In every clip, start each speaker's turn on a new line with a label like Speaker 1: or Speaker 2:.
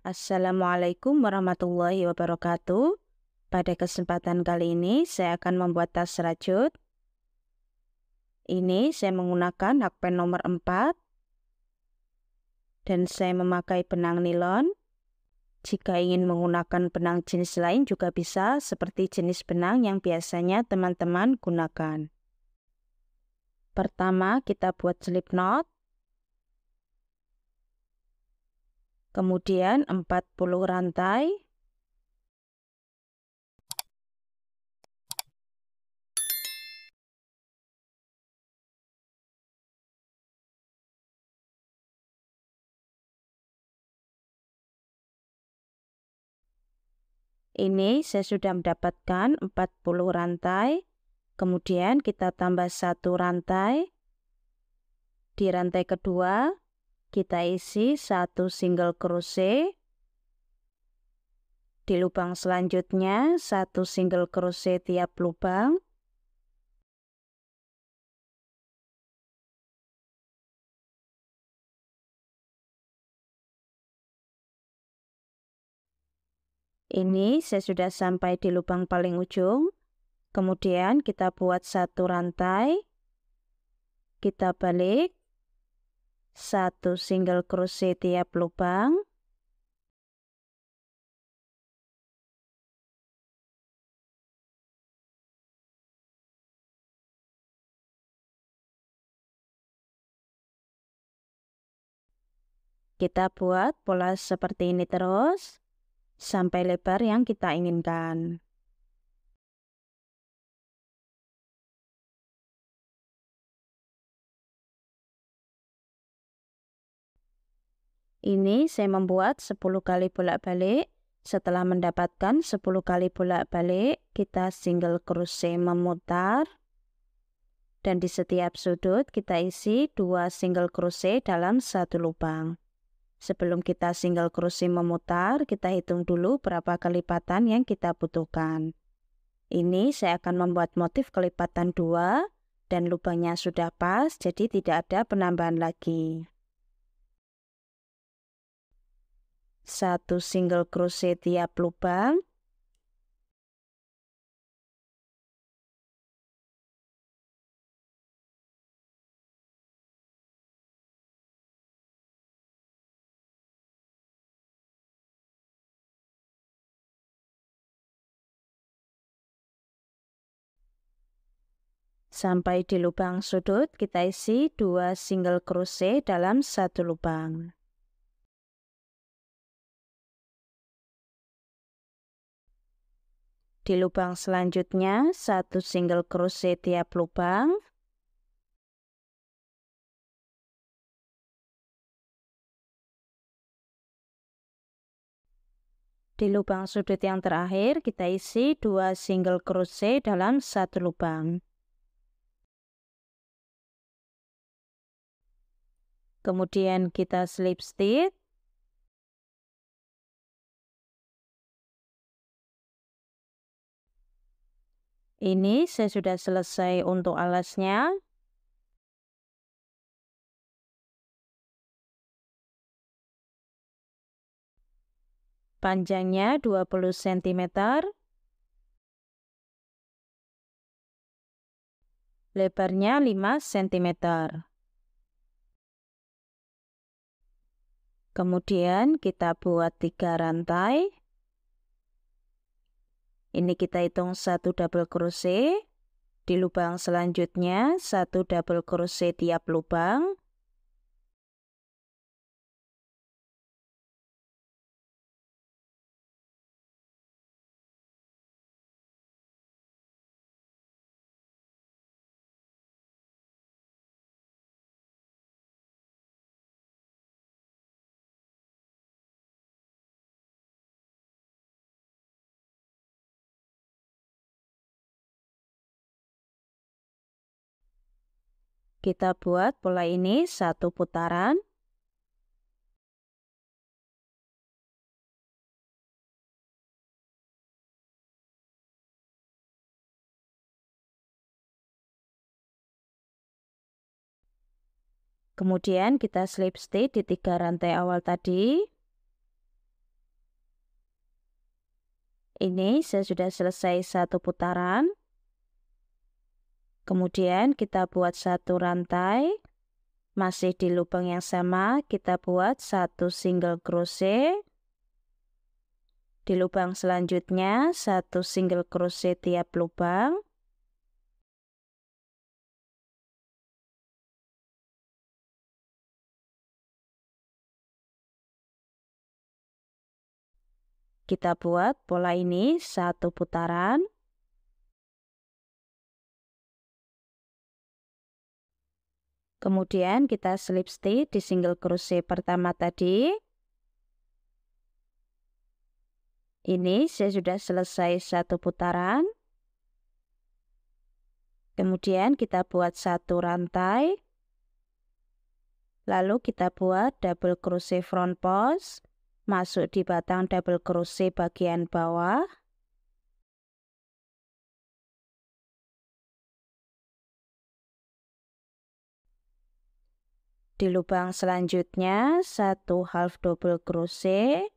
Speaker 1: Assalamualaikum warahmatullahi wabarakatuh. Pada kesempatan kali ini saya akan membuat tas rajut. Ini saya menggunakan hakpen nomor 4 dan saya memakai benang nilon. Jika ingin menggunakan benang jenis lain juga bisa, seperti jenis benang yang biasanya teman-teman gunakan. Pertama kita buat slip knot. Kemudian 40 rantai. Ini saya sudah mendapatkan 40 rantai. Kemudian kita tambah 1 rantai. Di rantai kedua kita isi 1 single crochet. Di lubang selanjutnya 1 single crochet tiap lubang. Ini saya sudah sampai di lubang paling ujung. Kemudian kita buat 1 rantai. Kita balik 1 single crochet tiap lubang. Kita buat pola seperti ini terus sampai lebar yang kita inginkan. Ini saya membuat 10 kali bolak-balik. Setelah mendapatkan 10 kali bolak-balik, kita single crochet memutar. Dan di setiap sudut kita isi 2 single crochet dalam 1 lubang. Sebelum kita single crochet memutar, kita hitung dulu berapa kelipatan yang kita butuhkan. Ini saya akan membuat motif kelipatan 2 dan lubangnya sudah pas, jadi tidak ada penambahan lagi. 1 single crochet tiap lubang. Sampai di lubang sudut kita isi 2 single crochet dalam 1 lubang. Di lubang selanjutnya 1 single crochet tiap lubang. Di lubang sudut yang terakhir kita isi 2 single crochet dalam 1 lubang. Kemudian kita slip stitch. Ini saya sudah selesai untuk alasnya. Panjangnya 20 cm. Lebarnya 5 cm. Kemudian kita buat 3 rantai. Ini kita hitung 1 double crochet. Di lubang selanjutnya 1 double crochet tiap lubang. Kita buat pola ini 1 putaran. Kemudian kita slip stitch di 3 rantai awal tadi. Ini saya sudah selesai 1 putaran. Kemudian kita buat 1 rantai. Masih di lubang yang sama, kita buat 1 single crochet. Di lubang selanjutnya 1 single crochet tiap lubang. Kita buat pola ini 1 putaran. Kemudian kita slip stitch di single crochet pertama tadi. Ini saya sudah selesai 1 putaran. Kemudian kita buat 1 rantai. Lalu kita buat double crochet front post. Masuk di batang double crochet bagian bawah. Di lubang selanjutnya 1 half double crochet.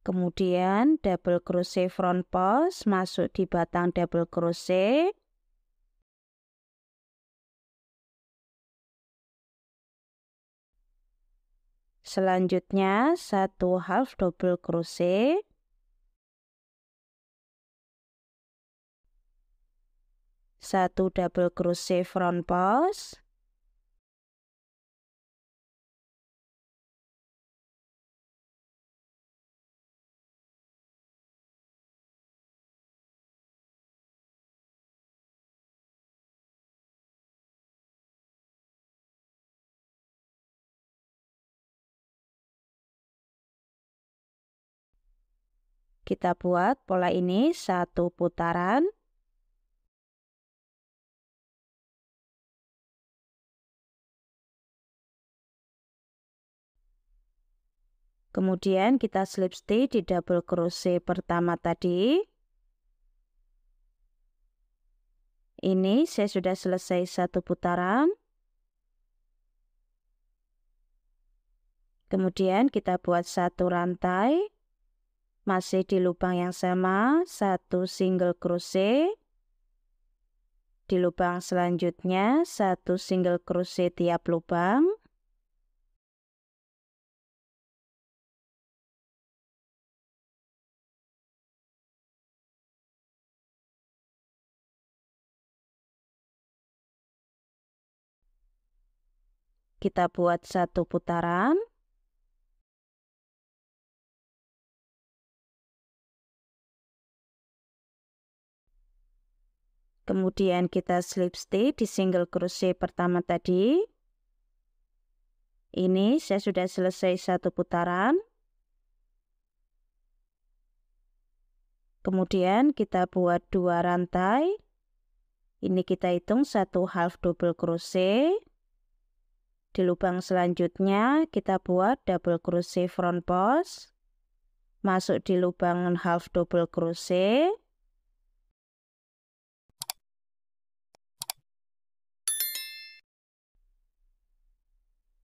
Speaker 1: Kemudian double crochet front post masuk di batang double crochet. Selanjutnya 1 half double crochet. Satu double crochet front post. Kita buat pola ini 1 putaran. Kemudian kita slip stitch di double crochet pertama tadi. Ini saya sudah selesai 1 putaran. Kemudian kita buat 1 rantai. Masih di lubang yang sama, 1 single crochet. Di lubang selanjutnya 1 single crochet tiap lubang. Kita buat 1 putaran. Kemudian kita slip stitch di single crochet pertama tadi. Ini saya sudah selesai 1 putaran. Kemudian kita buat 2 rantai. Ini kita hitung 1 half double crochet. Di lubang selanjutnya kita buat double crochet front post. Masuk di lubang half double crochet.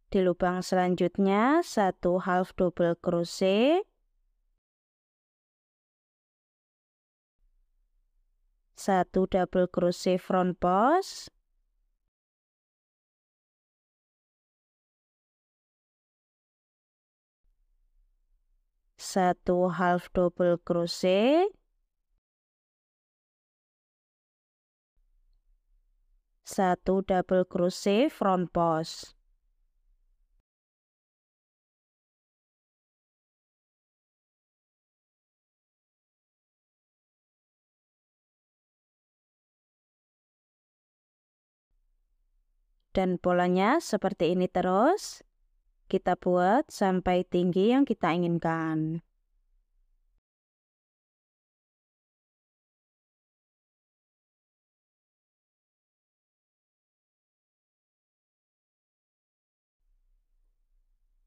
Speaker 1: Di lubang selanjutnya 1 half double crochet. 1 double crochet front post. Satu half double crochet. Satu double crochet front post. Dan polanya seperti ini terus. Kita buat sampai tinggi yang kita inginkan.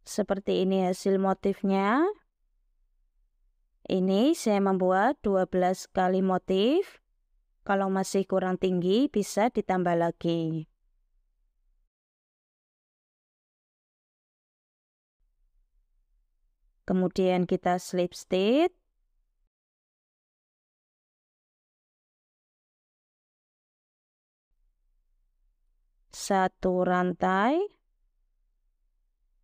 Speaker 1: Seperti ini hasil motifnya. Ini saya membuat 12 kali motif. Kalau masih kurang tinggi, bisa ditambah lagi. Kemudian kita slip stitch. Satu rantai.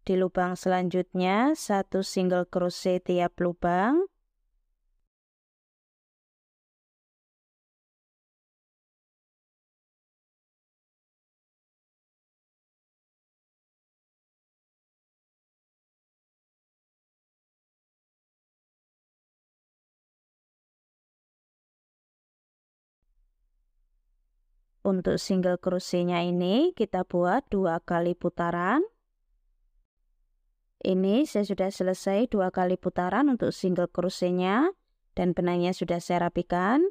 Speaker 1: Di lubang selanjutnya, satu single crochet tiap lubang. Untuk single crochetnya ini kita buat 2 kali putaran. Ini saya sudah selesai 2 kali putaran untuk single crochetnya dan benangnya sudah saya rapikan.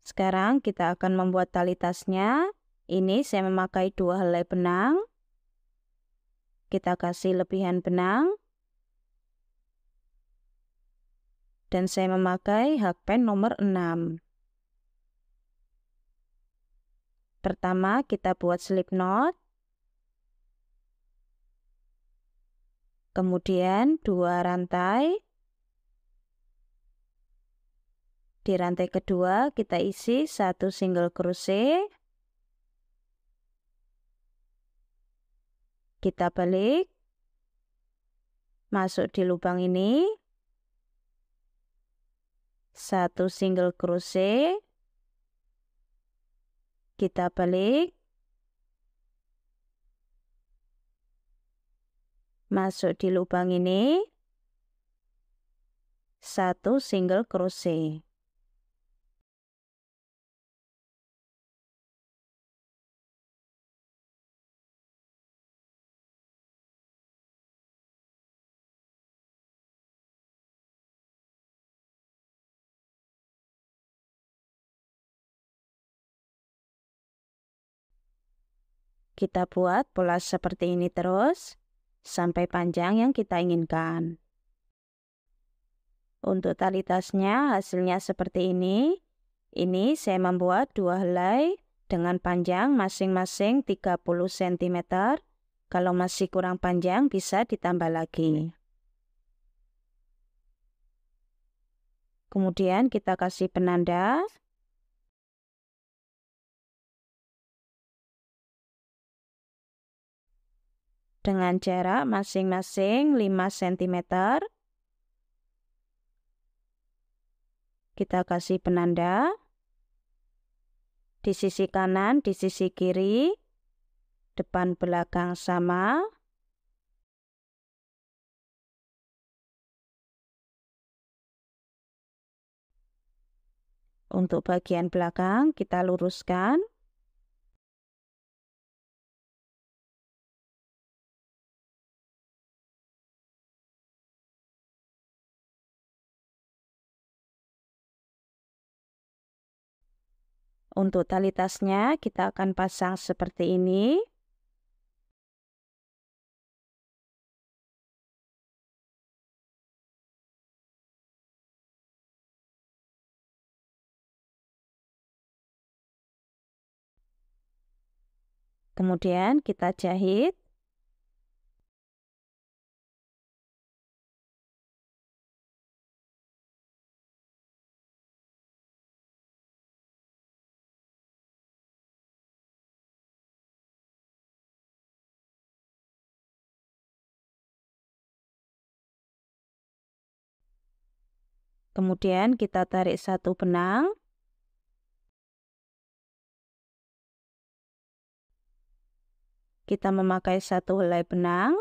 Speaker 1: Sekarang kita akan membuat tali tasnya. Ini saya memakai 2 helai benang. Kita kasih lebihan benang. Dan saya memakai hakpen nomor 6. Pertama kita buat slip knot. Kemudian 2 rantai. Di rantai kedua kita isi 1 single crochet. Kita balik. Masuk di lubang ini. 1 single crochet. Kita balik. Masuk di lubang ini. 1 single crochet. Kita buat pola seperti ini terus sampai panjang yang kita inginkan. Untuk tali tasnya hasilnya seperti ini. Ini saya membuat 2 helai dengan panjang masing-masing 30 cm. Kalau masih kurang panjang bisa ditambah lagi. Kemudian kita kasih penanda. Dengan jarak masing-masing 5 cm. Kita kasih penanda. Di sisi kanan, di sisi kiri. Depan belakang sama. Untuk bagian belakang kita luruskan. Untuk tali tasnya kita akan pasang seperti ini. Kemudian kita jahit. Kemudian kita tarik satu benang. Kita memakai 1 helai benang.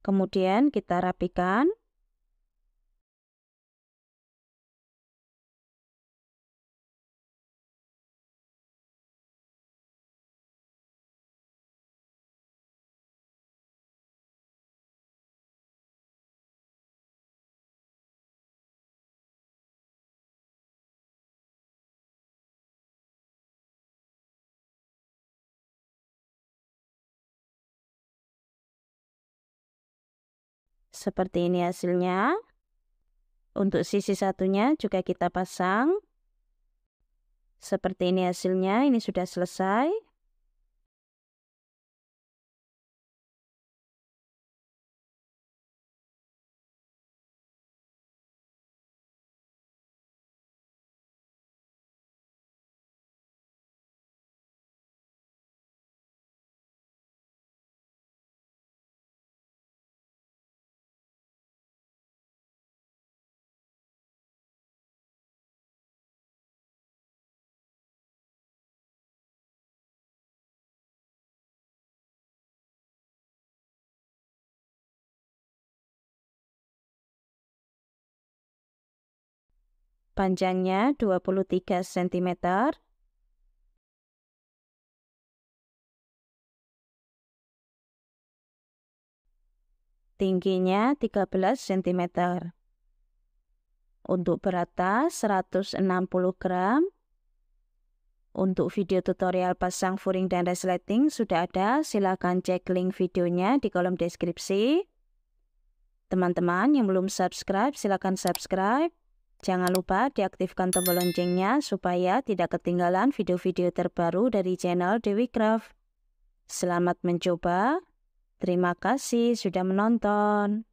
Speaker 1: Kemudian kita rapikan. Seperti ini hasilnya. Untuk sisi satunya juga kita pasang. Seperti ini hasilnya, ini sudah selesai. Panjangnya 23 cm. Tingginya 13 cm. Untuk berat tas 160 gram. Untuk video tutorial pasang furing dan resleting sudah ada, silakan cek link videonya di kolom deskripsi. Teman-teman yang belum subscribe, silakan subscribe. Jangan lupa diaktifkan tombol loncengnya supaya tidak ketinggalan video-video terbaru dari channel Dewi Craft. Selamat mencoba. Terima kasih sudah menonton.